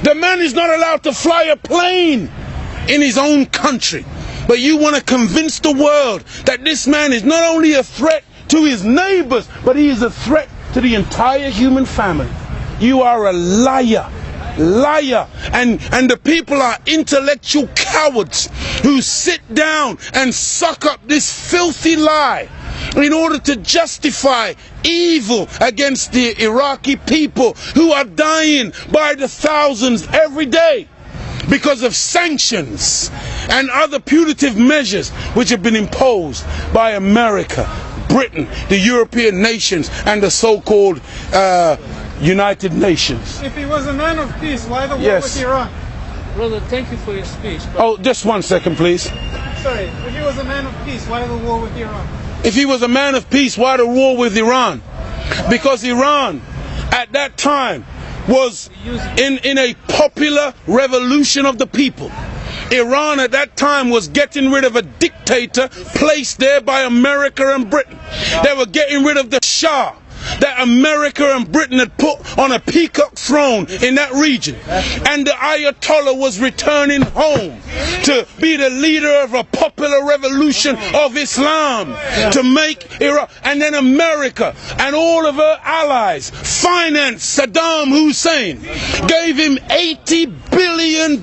The man is not allowed to fly a plane in his own country. But you want to convince the world that this man is not only a threat to his neighbors, but he is a threat to the entire human family. You are a liar. Liar. And the people are intellectual cowards who sit down and suck up this filthy lie in order to justify evil against the Iraqi people who are dying by the thousands every day because of sanctions and other punitive measures which have been imposed by America, Britain, the European nations, and the so-called United Nations. If he was a man of peace, why the war with Iran? Brother, thank you for your speech. Oh, just 1 second, please. Sorry, if he was a man of peace, why the war with Iran? If he was a man of peace, why the war with Iran? Because Iran, at that time, was in a popular revolution of the people. Iran at that time was getting rid of a dictator placed there by America and Britain. They were getting rid of the Shah that America and Britain had put on a peacock throne in that region. And the Ayatollah was returning home to be the leader of a popular revolution of Islam to make Iraq. And then America and all of her allies financed Saddam Hussein, gave him $80 billion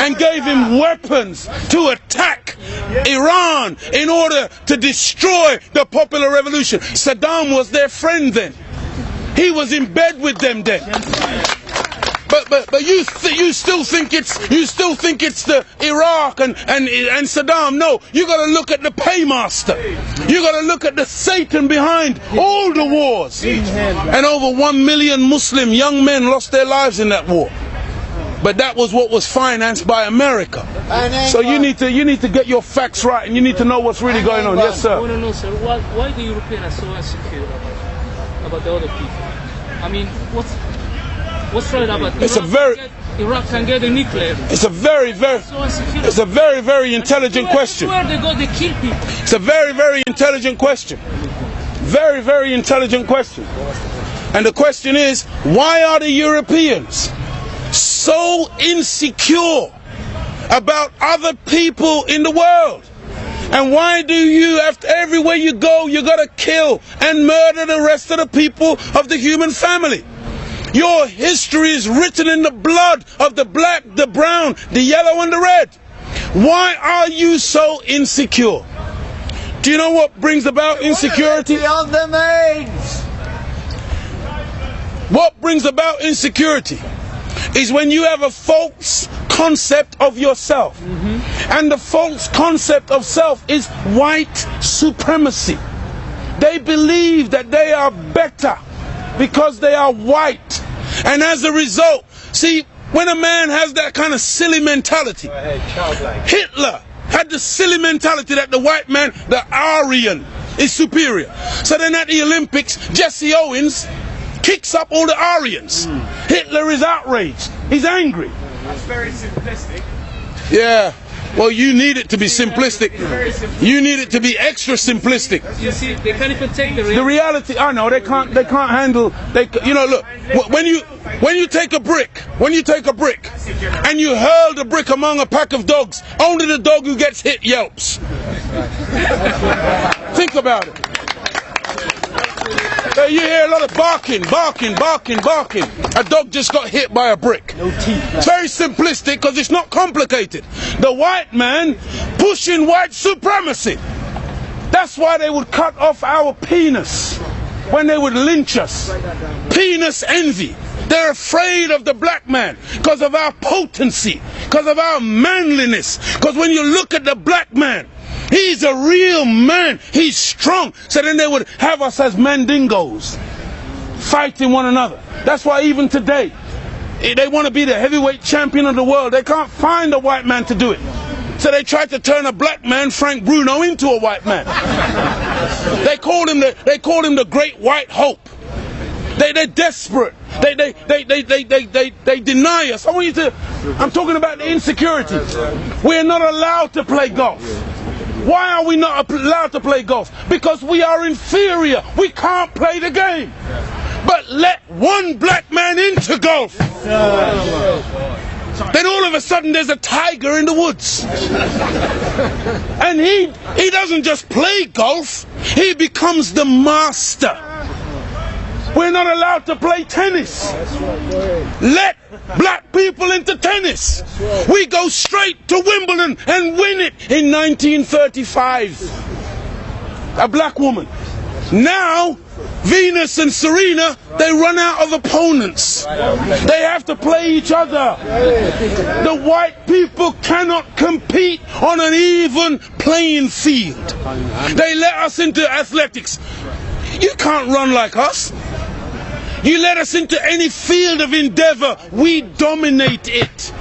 and gave him weapons to attack Iran in order to destroy the popular revolution. Saddam was their friend then. He was in bed with them then. But you still think it's the Iraq and Saddam. No, you got to look at the paymaster. You got to look at the Satan behind all the wars. And over 1 million Muslim young men lost their lives in that war. But that was what was financed by America. So you need to get your facts right, and you need to know what's really going on. Yes, sir. I want to know, sir, why the Europeans are so insecure about the other people? I mean, what's right about Iraq can get a nuclear? It's a very intelligent question. Where they go, they kill people. It's a very intelligent question. Very intelligent question. And the question is, why are the Europeans so insecure about other people in the world? And why do you, after everywhere you go, you gotta kill and murder the rest of the people of the human family? Your history is written in the blood of the black, the brown, the yellow, and the red. Why are you so insecure? Do you know what brings about insecurity? Beyond the mains. What brings about insecurity is when you have a false concept of yourself. And the false concept of self is white supremacy. They believe that they are better because they are white. And as a result, see, when a man has that kind of silly mentality, Hitler had the silly mentality that the white man, the Aryan, is superior. So then at the Olympics, Jesse Owens kicks up all the Aryans. Hitler is outraged. He's angry. That's very simplistic. Yeah. Well, you need it to be simplistic. You need it to be extra simplistic. You see, they can't even take the reality. I know they can't handle. You know, look. When you take a brick, and you hurl the brick among a pack of dogs, only the dog who gets hit yelps. Think about it. You hear a lot of barking. A dog just got hit by a brick. No teeth. It's very simplistic because it's not complicated. The white man pushing white supremacy. That's why they would cut off our penis when they would lynch us. Penis envy. They're afraid of the black man because of our potency, because of our manliness. Because when you look at the black man, he's a real man. He's strong. So then they would have us as mandingos, fighting one another. That's why even today, they want to be the heavyweight champion of the world. They can't find a white man to do it. So they tried to turn a black man, Frank Bruno, into a white man. They called him the Great White Hope. They're desperate. They deny us. I'm talking about the insecurity. We're not allowed to play golf. Why are we not allowed to play golf? Because we are inferior. We can't play the game. But let one black man into golf. Then all of a sudden there's a tiger in the woods. And he doesn't just play golf, he becomes the master. We're not allowed to play tennis. Let black people into tennis. We go straight to Wimbledon and win it in 1935. A black woman. Now, Venus and Serena, they run out of opponents. They have to play each other. The white people cannot compete on an even playing field. They let us into athletics. You can't run like us. You let us into any field of endeavor, we dominate it.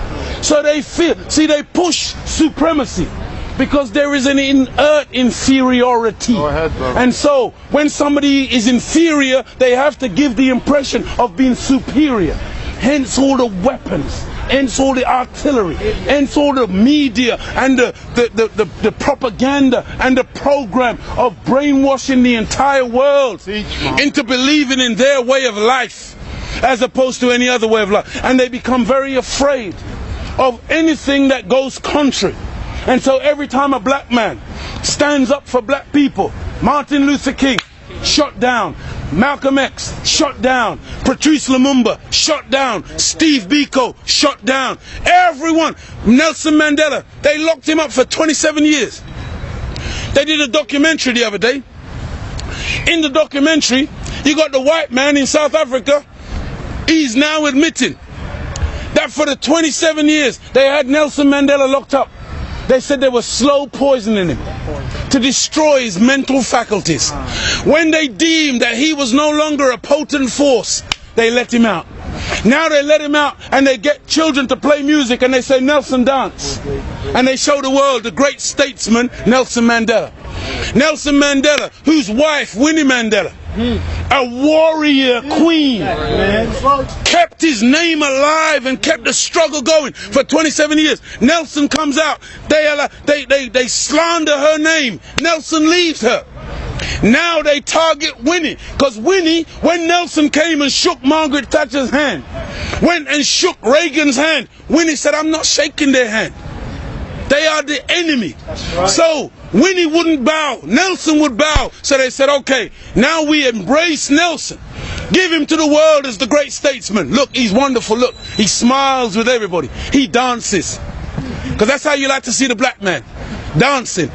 So they they push supremacy. Because there is an inert inferiority. And so, when somebody is inferior, they have to give the impression of being superior. Hence all the weapons, hence all the artillery, hence all the media and the propaganda and the program of brainwashing the entire world into believing in their way of life as opposed to any other way of life. And they become very afraid of anything that goes contrary. And so every time a black man stands up for black people, Martin Luther King, shot down. Malcolm X, shot down. Patrice Lumumba, shot down. Steve Biko, shot down. Everyone. Nelson Mandela, they locked him up for 27 years. They did a documentary the other day. In the documentary, you got the white man in South Africa. He's now admitting that for the 27 years they had Nelson Mandela locked up, they said they were slow poisoning him to destroy his mental faculties. When they deemed that he was no longer a potent force, they let him out. Now they let him out and they get children to play music and they say, Nelson dance. And they show the world the great statesman, Nelson Mandela. Nelson Mandela, whose wife, Winnie Mandela, a warrior queen, kept his name alive and kept the struggle going for 27 years. Nelson comes out, they slander her name. Nelson leaves her. Now they target Winnie, because Winnie, when Nelson came and shook Margaret Thatcher's hand, went and shook Reagan's hand, Winnie said, I'm not shaking their hand. They are the enemy. Right. So Winnie wouldn't bow, Nelson would bow. So they said, okay, now we embrace Nelson. Give him to the world as the great statesman. Look, he's wonderful. Look, he smiles with everybody. He dances. Because that's how you like to see the black man. Dancing.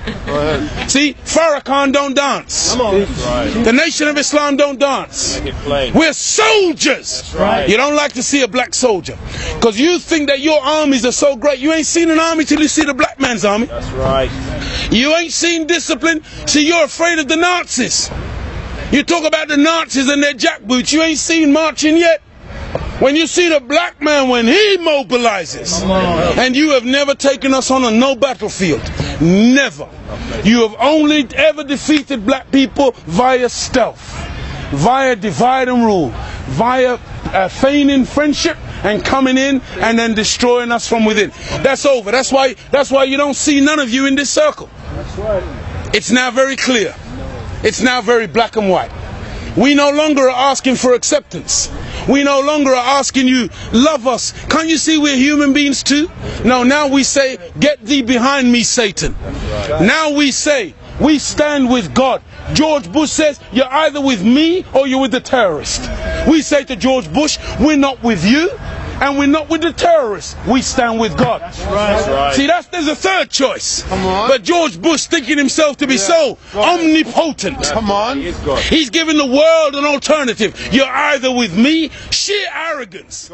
See, Farrakhan don't dance. Come on. Right. The Nation of Islam don't dance. We're soldiers. Right. You don't like to see a black soldier because you think that your armies are so great. You ain't seen an army till you see the black man's army. That's right. You ain't seen discipline. See, you're afraid of the Nazis. You talk about the Nazis and their jackboots. You ain't seen marching yet. When you see the black man when he mobilizes, and you have never taken us on a no battlefield, never. You have only ever defeated black people via stealth, via divide and rule, via feigning friendship and coming in and then destroying us from within. That's over. That's why you don't see none of you in this circle. It's now very clear. It's now very black and white. We no longer are asking for acceptance. We no longer are asking you, love us. Can't you see we're human beings too? No, now we say, get thee behind me, Satan. Now we say, we stand with God. George Bush says, you're either with me or you're with the terrorist. We say to George Bush, we're not with you and we're not with the terrorists. We stand with God. That's right. See, there's a third choice. Come on. But George Bush, thinking himself to be so omnipotent. Come on. He's giving the world an alternative. You're either with me, sheer arrogance.